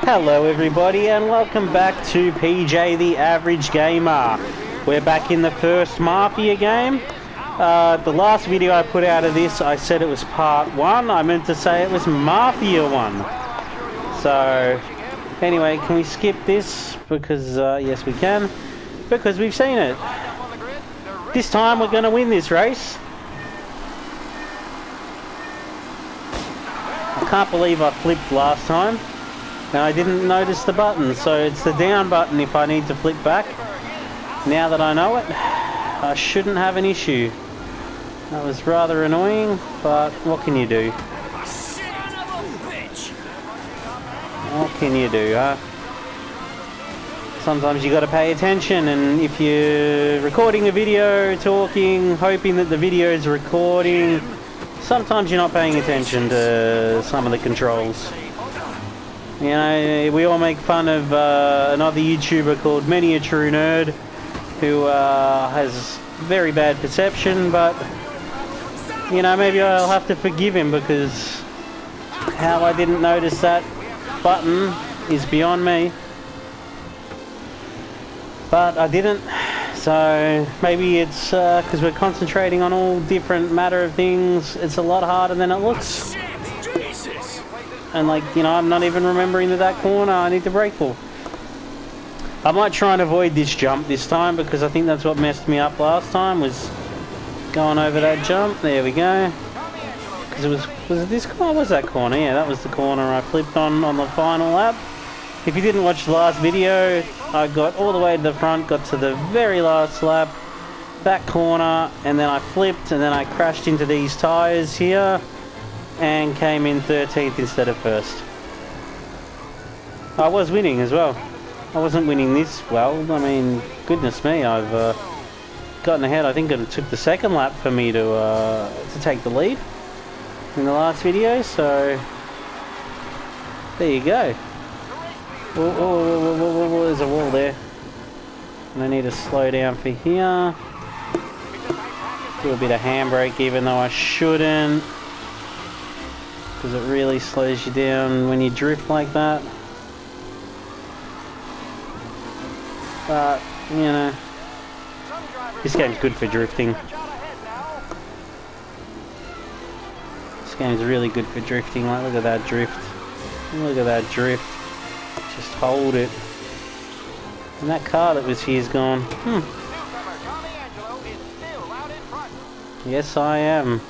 Hello everybody and welcome back to PJ the Average Gamer. We're back in the first Mafia game. The last video I put out of this, I said it was part 1. I meant to say it was Mafia 1. So, anyway, can we skip this? Because, yes we can. Because we've seen it. This time we're going to win this race. I can't believe I flipped last time. And I didn't notice the button, so it's the down button if I need to flip back. Now that I know it, I shouldn't have an issue. That was rather annoying, but what can you do? What can you do, huh? Sometimes you gotta pay attention, and if you're recording a video, talking, hoping that the video is recording, sometimes you're not paying attention to some of the controls. You know, we all make fun of another YouTuber called Many a True Nerd, who has very bad perception, but, you know, maybe I'll have to forgive him because how I didn't notice that button is beyond me. But I didn't, so maybe it's because we're concentrating on all different matter of things, it's a lot harder than it looks. And like, you know, I'm not even remembering that corner I need to brake for. I might try and avoid this jump this time because I think that's what messed me up last time, was going over that jump. There we go. Because was it this corner? Was that corner? Yeah, that was the corner I flipped on the final lap. If you didn't watch the last video, I got all the way to the front, got to the very last lap, that corner, and then I flipped and then I crashed into these tyres here. And came in 13th instead of 1st. I was winning as well. I wasn't winning this well. I mean, goodness me, I've gotten ahead. I think it took the second lap for me to take the lead in the last video. So there you go. Oh, there's a wall there. And I need to slow down for here. Do a bit of handbrake, even though I shouldn't. Because it really slows you down when you drift like that. But, you know, this game's good for drifting. This game's really good for drifting. Like, look at that drift. Look at that drift. Just hold it. And that car that was here's gone. Yes, I am.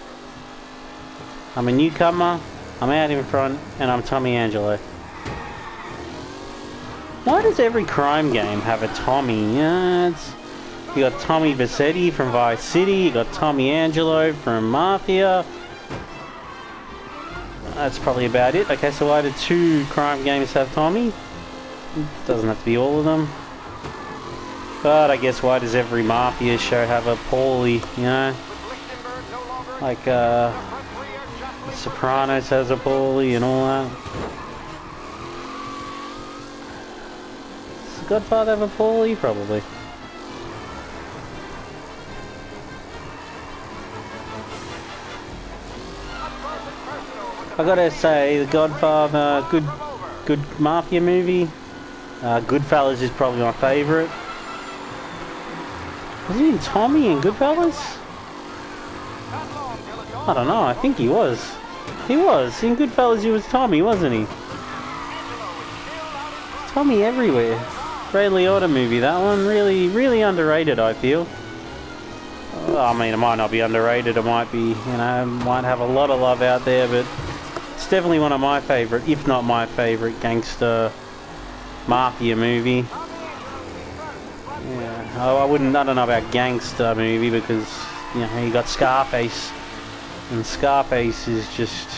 I'm a newcomer. I'm out in front, and I'm Tommy Angelo. Why does every crime game have a Tommy? Yeah, you got Tommy Vercetti from Vice City, you got Tommy Angelo from Mafia. That's probably about it. Okay, so why do 2 crime games have Tommy? It doesn't have to be all of them. But I guess why does every Mafia show have a Paulie, you know? Like, Sopranos has a Paulie and all that. Does Godfather have a Paulie? Probably. I gotta say, The Godfather, good Mafia movie. Goodfellas is probably my favourite. Was he in Tommy in Goodfellas? I don't know, I think he was. He was. In Goodfellas he was Tommy, wasn't he? Tommy everywhere. Ray Liotta movie, that one. Really, really underrated, I feel. I mean, it might not be underrated, it might be, you know, might have a lot of love out there, but it's definitely one of my favourite, if not my favourite, gangster Mafia movie. Yeah, I don't know about gangster movie because, you know, you got Scarface. And Scarface is just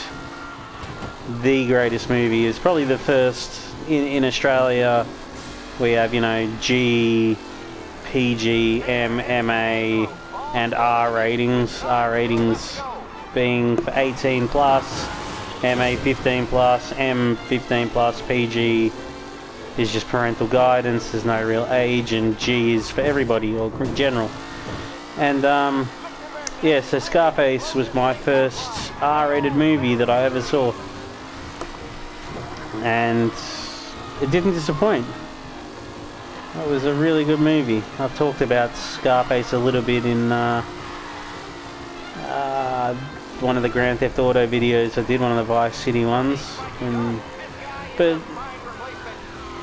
the greatest movie. It's probably the first in Australia. We have, you know, G, PG, M, MA, and R ratings. R ratings being for 18 plus, MA 15 plus, M 15 plus, PG is just parental guidance. There's no real age, and G is for everybody or general. And yeah, so Scarface was my first R-rated movie that I ever saw. And it didn't disappoint. That was a really good movie. I've talked about Scarface a little bit in one of the Grand Theft Auto videos I did, one of the Vice City ones. But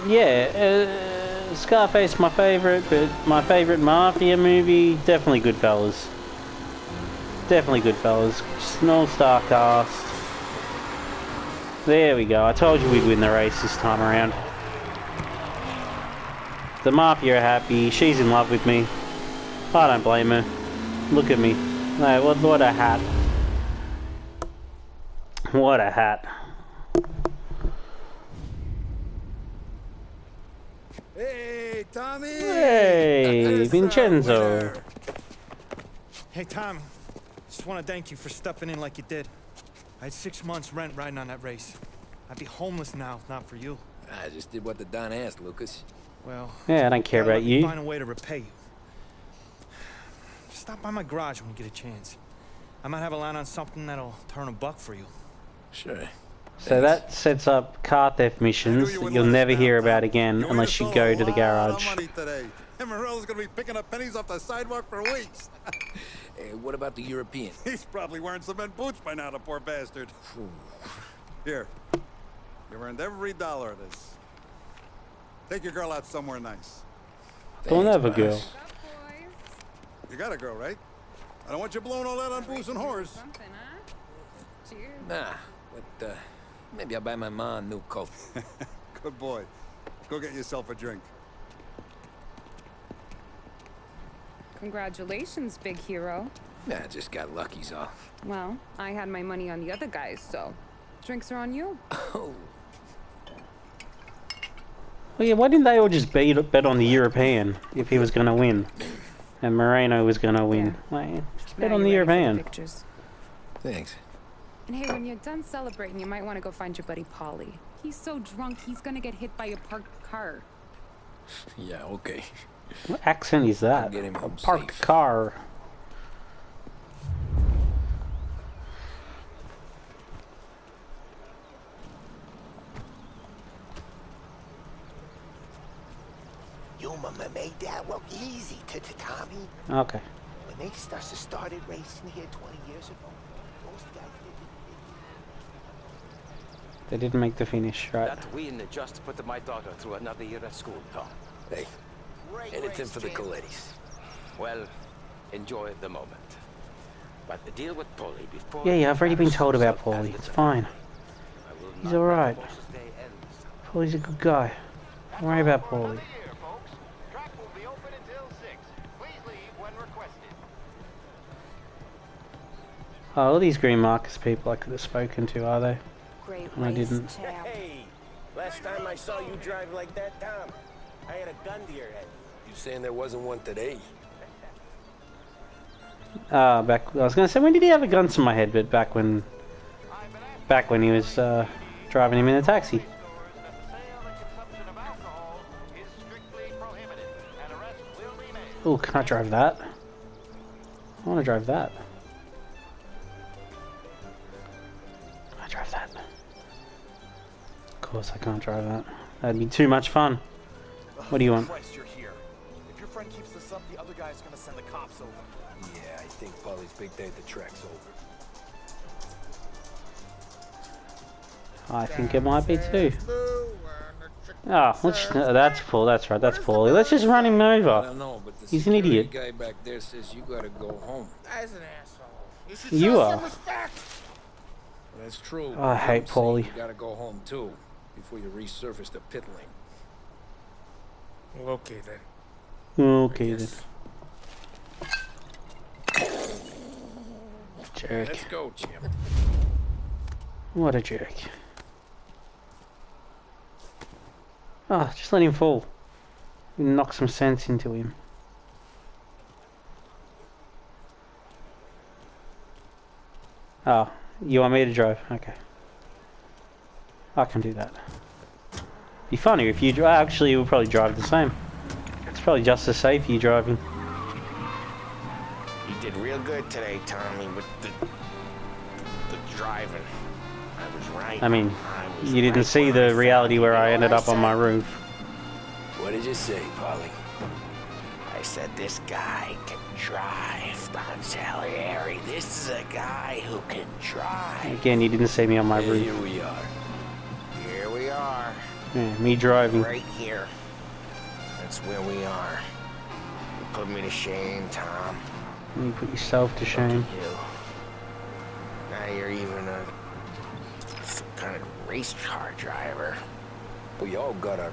yeah, Scarface my favourite, but my favourite Mafia movie, definitely Goodfellas. Definitely Goodfellas. Just an all-star cast. There we go. I told you we'd win the race this time around. The Mafia are happy. She's in love with me. I don't blame her. Look at me. No, what a hat. What a hat. Hey, Tommy! Hey, Vincenzo. Hey, Tommy. Just want to thank you for stepping in like you did. I had 6 months rent riding on that race. I'd be homeless now if not for you. I just did what the Don asked, Lucas. Well, Yeah, I don't care about you. Find a way to repay you. Stop by my garage when you get a chance. I might have a line on something that'll turn a buck for you. Sure. So that sets up car theft missions that you'll never hear about again unless you go to the garage. Morello's gonna be picking up pennies off the sidewalk for weeks. Hey, what about the European? He's probably wearing cement boots by now, the poor bastard. Here, you've earned every dollar of this. Take your girl out somewhere nice. Don't have a girl. You got a girl, right? I don't want you blowing all that on booze and whores. Nah, but maybe I'll buy my mom a new coat. Good boy. Go get yourself a drink. Congratulations, big hero. Nah, just got lucky's all. Well, I had my money on the other guys, so drinks are on you. Oh. Well, yeah, why didn't they all just bet on the European if he was going to win? And Moreno was going to win. Yeah. Like, just bet on the European. Thanks. And hey, when you're done celebrating, you might want to go find your buddy Paulie. He's so drunk, he's going to get hit by a parked car. Yeah, okay. What accent is that? I'll get him A home parked safe. car. Your mama made that look easy to Tommy. Okay. When they started racing here 20 years ago, most guys They didn't make the finish, right? That win just put my daughter through another year at school, Tom. Hey, anything for the Colettis. Well, enjoy the moment. But the deal with Paulie before... Yeah, I've already been told about Paulie. It's fine. He's alright. Paulie's a good guy. Don't worry about Paulie. Oh, all these Green Marcus people I could have spoken to, are they? Great And I didn't. Hey, last time I saw you drive like that, Tom, I had a gun to your head. You saying there wasn't one today? I was gonna say, when did he have a gun to my head? But back when he was driving him in a taxi. Oh, can I drive that? I want to drive that. Can I drive that? Of course I can't drive that. That'd be too much fun. What do you want? Christ, you're here. If your friend keeps this up, the other guy's gonna send the cops over. Yeah, I think Paulie's big day at the track's over. I think it might be too. Oh, that's Paul. That's right. That's Paulie. Let's just run him I over. don't know, but the He's an security idiot. guy back there says you gotta go home. That's an asshole. You should You show are. some respect. That's true. Oh, I hate I'm saying Paulie. You gotta go home too, before you resurface the pit lane. Well, okay then. Okay then. Jerk. Let's go, Jim. What a jerk. Oh, just let him fall. Knock some sense into him. Oh, you want me to drive? Okay. I can do that. Be funny if you drive. Actually, we'll probably drive the same. It's probably just as safe you driving. You did real good today, Tommy, with the driving. I was right. I mean, I was you didn't right see when the I reality found where you. I You know ended what up on my said? roof. What did you say, Polly? I said, this guy can drive, Don Salieri. This is a guy who can drive. Again, you didn't see me on my And roof. here we are. Here we are. Yeah, me driving. Right here. That's where we are. You put me to shame, Tom. You put yourself to Look shame. at you. Now you're even some kind of race car driver. We all got our...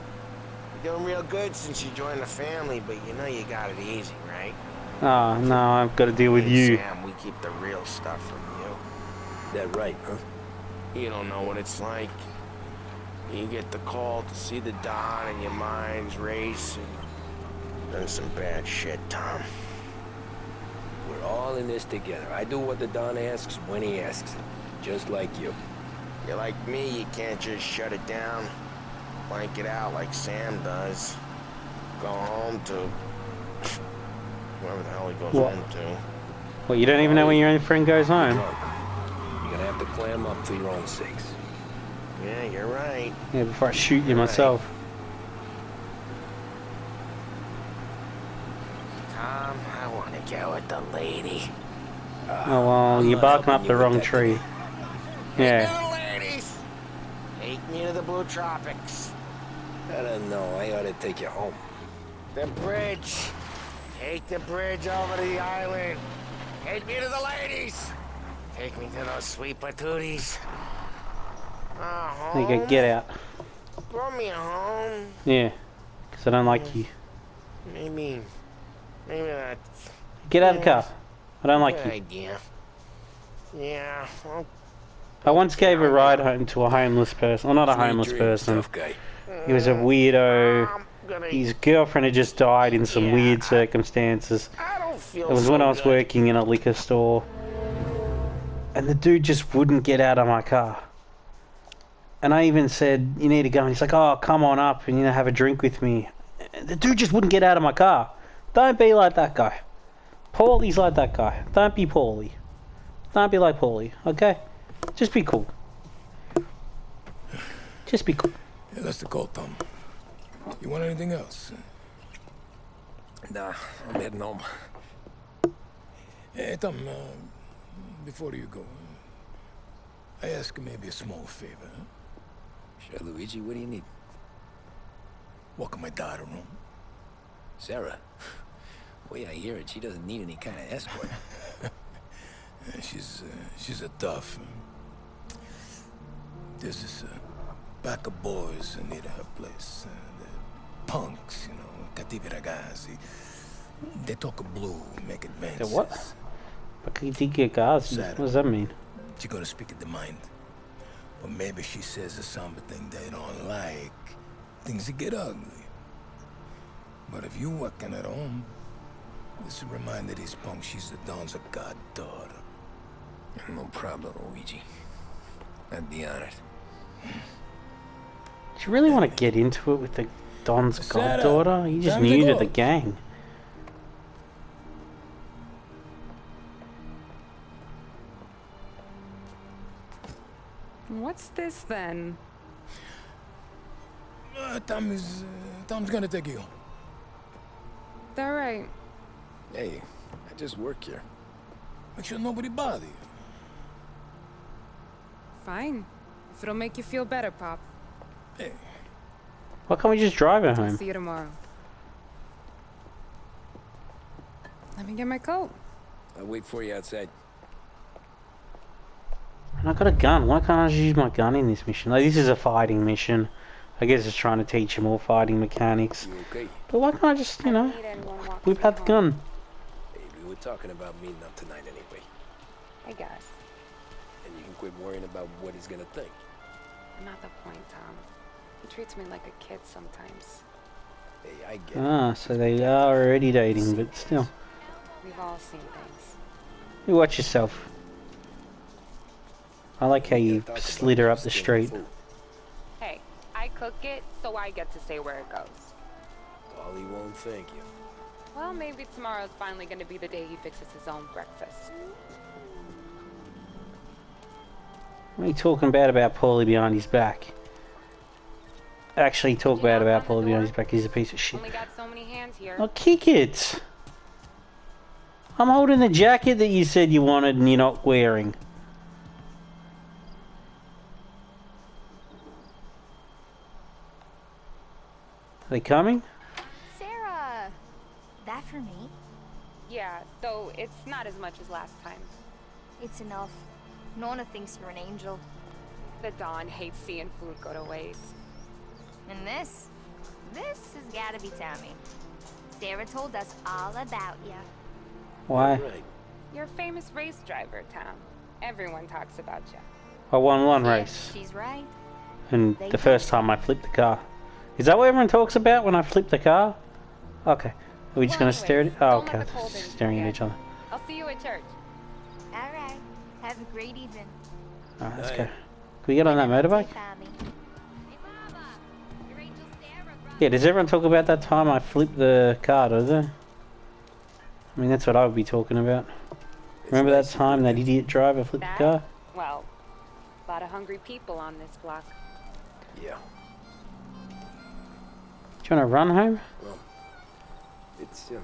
You're doing real good since you joined the family, but you know you got it easy, right? Oh, no, I've got to deal with Me and you. Sam, we keep the real stuff from you. That right, huh? You don't know what it's like. You get the call to see the Don and your mind's racing. Done some bad shit, Tom. We're all in this together. I do what the Don asks when he asks it. Just like you. You're like me, you can't just shut it down. Blank it out like Sam does. Go home to... whoever the hell he goes What? home to. Well, you don't even know when your own friend goes home. Drunk. You're gonna have to clam up for your own sakes. Yeah, you're right. Yeah, before I shoot you myself. Tom, I want to go with the lady. Oh, well, I'm you're not barking helping up you the with wrong that tree. today. Yeah. Little ladies! Take me to the Blue Tropics. I don't know. I ought to take you home. The bridge. Take the bridge over to the island. Take me to the ladies. Take me to those sweet patooties. There you go, get out. Brought me home. Yeah. Because I don't like you. Maybe that's Get out of the car. I don't a like good you. idea. Yeah, well, I once gave a ride home to a homeless person. Well, not a Sweet homeless dreams, person. tough guy. He was a weirdo. I'm gonna... His girlfriend had just died in some Yeah, weird circumstances. I don't feel It was so when I was good. working in a liquor store. And the dude just wouldn't get out of my car. And I even said, you need to go. And he's like, oh, come on up and, have a drink with me. And the dude just wouldn't get out of my car. Don't be like that guy. Paulie's like that guy. Don't be Paulie. Don't be like Paulie, okay? Just be cool. Just be cool. Yeah, that's the call, Tom. You want anything else? Nah, I'm heading home. Hey, Tom, before you go, I ask maybe a small favor. Huh? Sure, Luigi, what do you need? Walk my daughter home. Sarah? The way I hear it, she doesn't need any kind of escort. Yeah, she's a tough. There's this pack of boys near her place. The punks, cattivi ragazzi. They talk blue, make advances. The what? What does that mean? She gonna speak at the mind. But maybe she says something they don't like. Things get ugly. But if you working at home, this will remind these punks she's the Don's a goddaughter. No problem, Luigi. I'd be honored. Do you really want to get into it with the Don's Set goddaughter? You just Time to new to go. the gang. What's this then? Tom's gonna take you home. All right. Hey, I just work here. Make sure nobody bother you. Fine. If it'll make you feel better, Pop. Hey, Why can't we just drive her home? See you tomorrow. Let me get my coat. I'll wait for you outside. And I got a gun. Why can't I just use my gun in this mission? Like, this is a fighting mission. I guess it's trying to teach him all fighting mechanics. You okay? But why can't I just, whip out the gun? Hey, we were talking about meeting up tonight anyway. I guess. And you can quit worrying about what he's gonna think. Not the point, Tom. He treats me like a kid sometimes. Hey, I get it. Ah, so they are already dating, but still. We've all seen things. You watch yourself. I like how you slid her up the street. Hey, I cook it, so I get to say where it goes. Wally won't thank you. Well, maybe tomorrow's finally gonna be the day he fixes his own breakfast. What are you talking bad about Paulie behind his back? Actually talk bad about Paulie behind his back. He's a piece of shit. Only got so many hands here. I'll kick it. I'm holding the jacket that you said you wanted and you're not wearing. Are they coming? Sarah! That for me? Yeah, though it's not as much as last time. It's enough. Nona thinks you're an angel. The Dawn hates seeing food go to waste. And this has gotta be Tommy. Sarah told us all about you. Why? Right. You're a famous race driver, Tom. Everyone talks about you. I won one race. She's right. And the first time I flipped the car. Is that what everyone talks about when I flip the car? Okay. Are we just gonna stare at it? Oh, okay. Staring at each other. I'll see you at church. Alright. Have a great evening. Alright, let's go. Can we get on that motorbike? Yeah, does everyone talk about that time I flipped the car, do they? I mean, that's what I would be talking about. Remember that time that idiot driver flipped the car? Well, a lot of hungry people on this block. Yeah. Do you want to run home? Well, it's The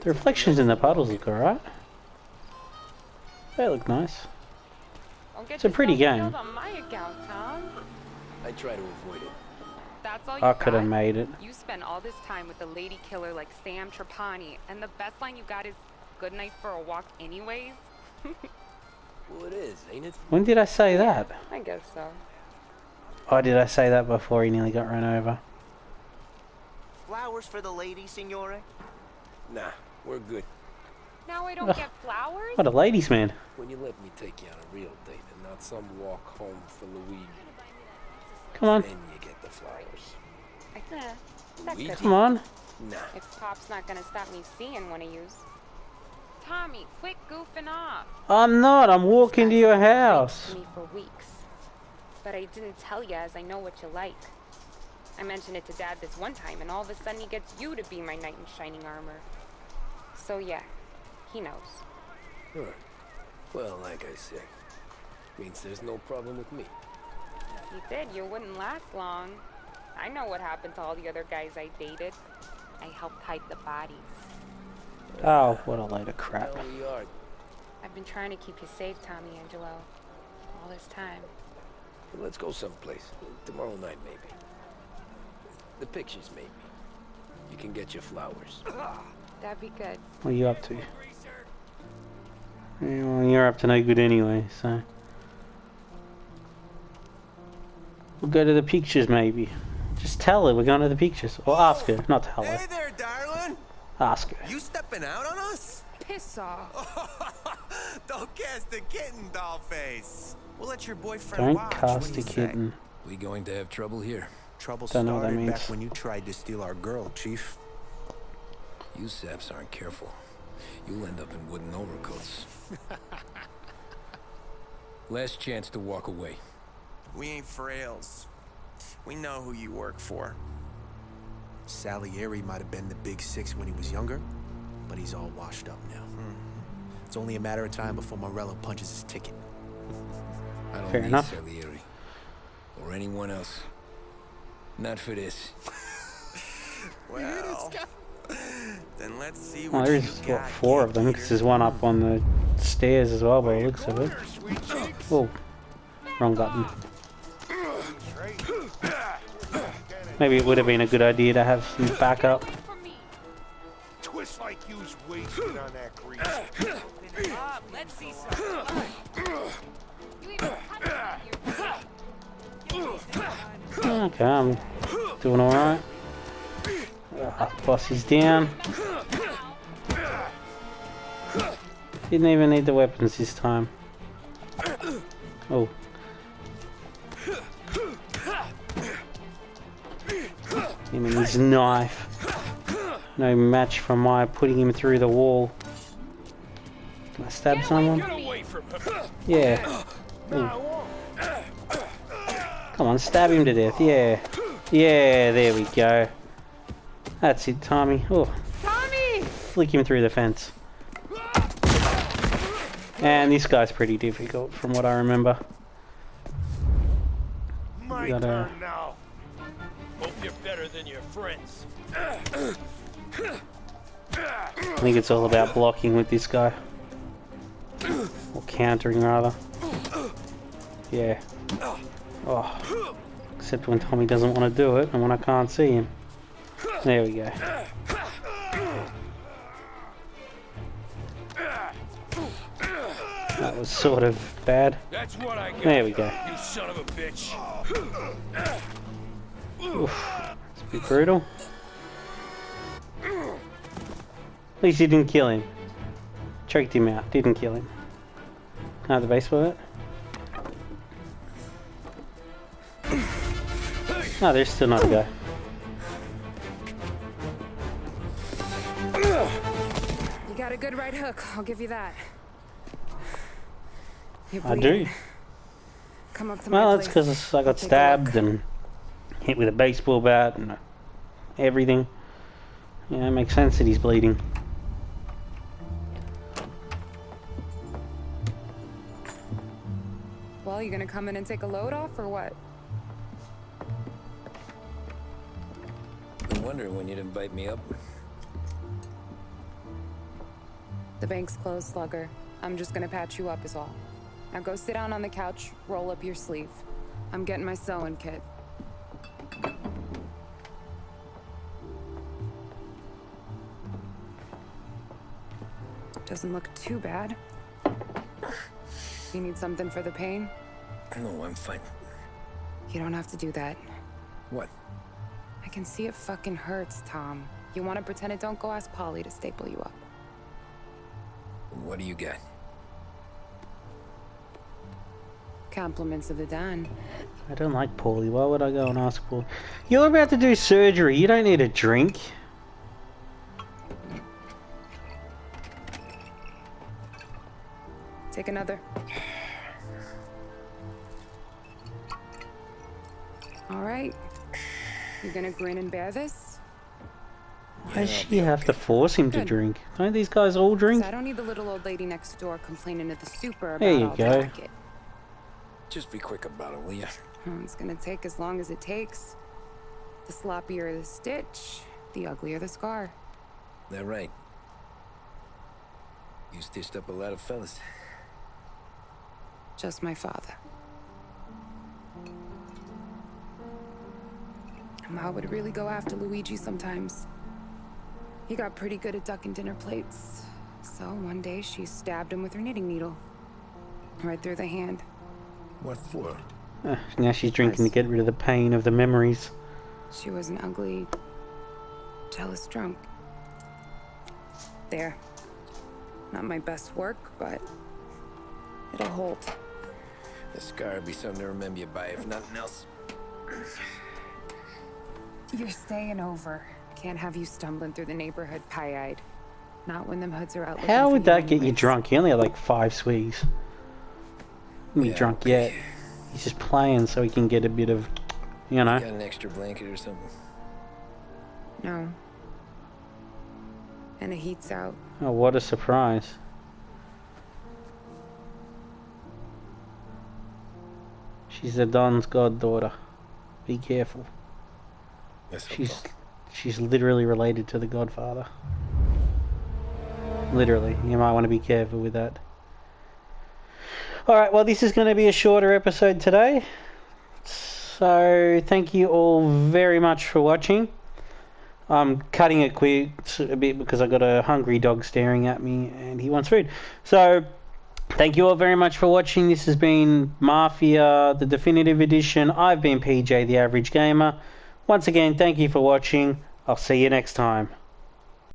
reflections in the puddles look alright. They look nice. It's a pretty game. On my account, Tom. I try to avoid it. That's all you I could have got? made it. You spent all this time with a lady killer like Sam Trapani, and the best line you got is "Good night for a walk," anyways. Well, it is, ain't it? When did I say that? I guess so. Oh, did I say that before he nearly got run over? Flowers for the lady, signore? Nah, we're good. Now I don't Ugh. get flowers? What a ladies' man. When you let me take you on a real date and not some walk home for Louis, Come on. then you get the flowers. That We could Come on. Nah. If Pop's not gonna stop me seeing one of yous. Tommy, quit goofing off. I'm not. I'm walking to your house. To me for weeks. But I didn't tell you as I know what you like. I mentioned it to Dad this one time and all of a sudden he gets you to be my knight in shining armor. So yeah, he knows. Sure. Well, like I said, means there's no problem with me. If you did, you wouldn't last long. I know what happened to all the other guys I dated. I helped hide the bodies. Oh, what a load of crap. Well, we are. I've been trying to keep you safe, Tommy Angelo, all this time. Well, let's go someplace. Tomorrow night, maybe. The pictures, maybe. You can get your flowers. That'd be good. What are you up to? Yeah, well, you're up to no good anyway, so... We'll go to the pictures, maybe. Just tell her we're going to the pictures. Or ask her, not tell her. Hey there, darling. Ask her. You stepping out on us? Piss off. Don't cast a kitten, dollface. We'll let your boyfriend Don't watch. cast What a do you say? kitten. We going to have trouble here. Trouble Don't know what that started means. back when you tried to steal our girl, Chief. You saps aren't careful. You'll end up in wooden overcoats. Last chance to walk away. We ain't frails. We know who you work for. Salieri might have been the big six when he was younger, but he's all washed up now. It's only a matter of time before Morello punches his ticket. I don't Fair need enough. Salieri. Or anyone else. Not for this. Well, then let's see Well, what there you is, got, what, 4 of them, Kid because there's one up on the stairs as well, by the looks of it. Oh, wrong button. Maybe it would have been a good idea to have some backup. Twist like you's wasted on that grease. Let's see some. You even Okay, I'm doing alright. Boss is down. Didn't even need the weapons this time. Oh. Him and his knife. No match for my putting him through the wall. Can I stab someone? Yeah. Ooh. Come on, stab him to death. Yeah. Yeah, there we go. That's it, Tommy. Oh. Tommy! Flick him through the fence. And this guy's pretty difficult from what I remember. My gotta... turn now. Hope you're better than your friends. I think it's all about blocking with this guy. Or countering, rather. Yeah. Oh. Except when Tommy doesn't want to do it and when I can't see him. There we go. That was sort of bad. That's what I got. There we go. You son of a bitch. Oof. It's a bit brutal. At least he didn't kill him. Choked him out. Didn't kill him. Can I have the baseball bat? No, there's still another guy. You got a good right hook, I'll give you that. I do. Come up to my Well, that's place. because I got Take a stabbed look. and hit with a baseball bat and everything. Yeah, it makes sense that he's bleeding. Well, you gonna come in and take a load off, or what? Been wondering when you'd invite me up. The bank's closed, Slugger. I'm just gonna patch you up is all. Now go sit down on the couch, roll up your sleeve. I'm getting my sewing kit. Doesn't look too bad. You need something for the pain? No, I'm fine. You don't have to do that. What? I can see it fucking hurts, Tom. You want to pretend it don't? Go ask Polly to staple you up. What do you got? Compliments of the Don. I don't like Paulie. Why would I go and ask Paulie? You're about to do surgery. You don't need a drink. Take another. All right. You gonna grin and bear this? Why does she have to force him to Good. drink? Don't these guys all drink? 'Cause I don't need the little old lady next door complaining to the super about There you all go. the racket. Just be quick about it, will ya? It's gonna take as long as it takes. The sloppier the stitch, the uglier the scar. That right. You stitched up a lot of fellas. Just my father. Ma would really go after Luigi sometimes. He got pretty good at ducking dinner plates. So one day she stabbed him with her knitting needle. Right through the hand. What for? Now she's drinking to get rid of the pain of the memories. She was an ugly, jealous drunk. There. Not my best work, but it'll hold. The scar would be something to remember you by, if nothing else. You're staying over. Can't have you stumbling through the neighborhood pie-eyed. Not when them hoods are out looking How for would that get you anyways. drunk? He only had like 5 swigs. He ain't drunk yet. He's just playing so he can get a bit of, you know. Got an extra blanket or something? No. And the heat's out. Oh, what a surprise. She's the Don's goddaughter. Be careful. She's literally related to the Godfather. Literally. You might want to be careful with that. Alright, well this is going to be a shorter episode today. So thank you all very much for watching. I'm cutting it quick a bit because I got a hungry dog staring at me and he wants food. So thank you all very much for watching. This has been Mafia, the Definitive Edition. I've been PJ, the Average Gamer. Once again, thank you for watching. I'll see you next time.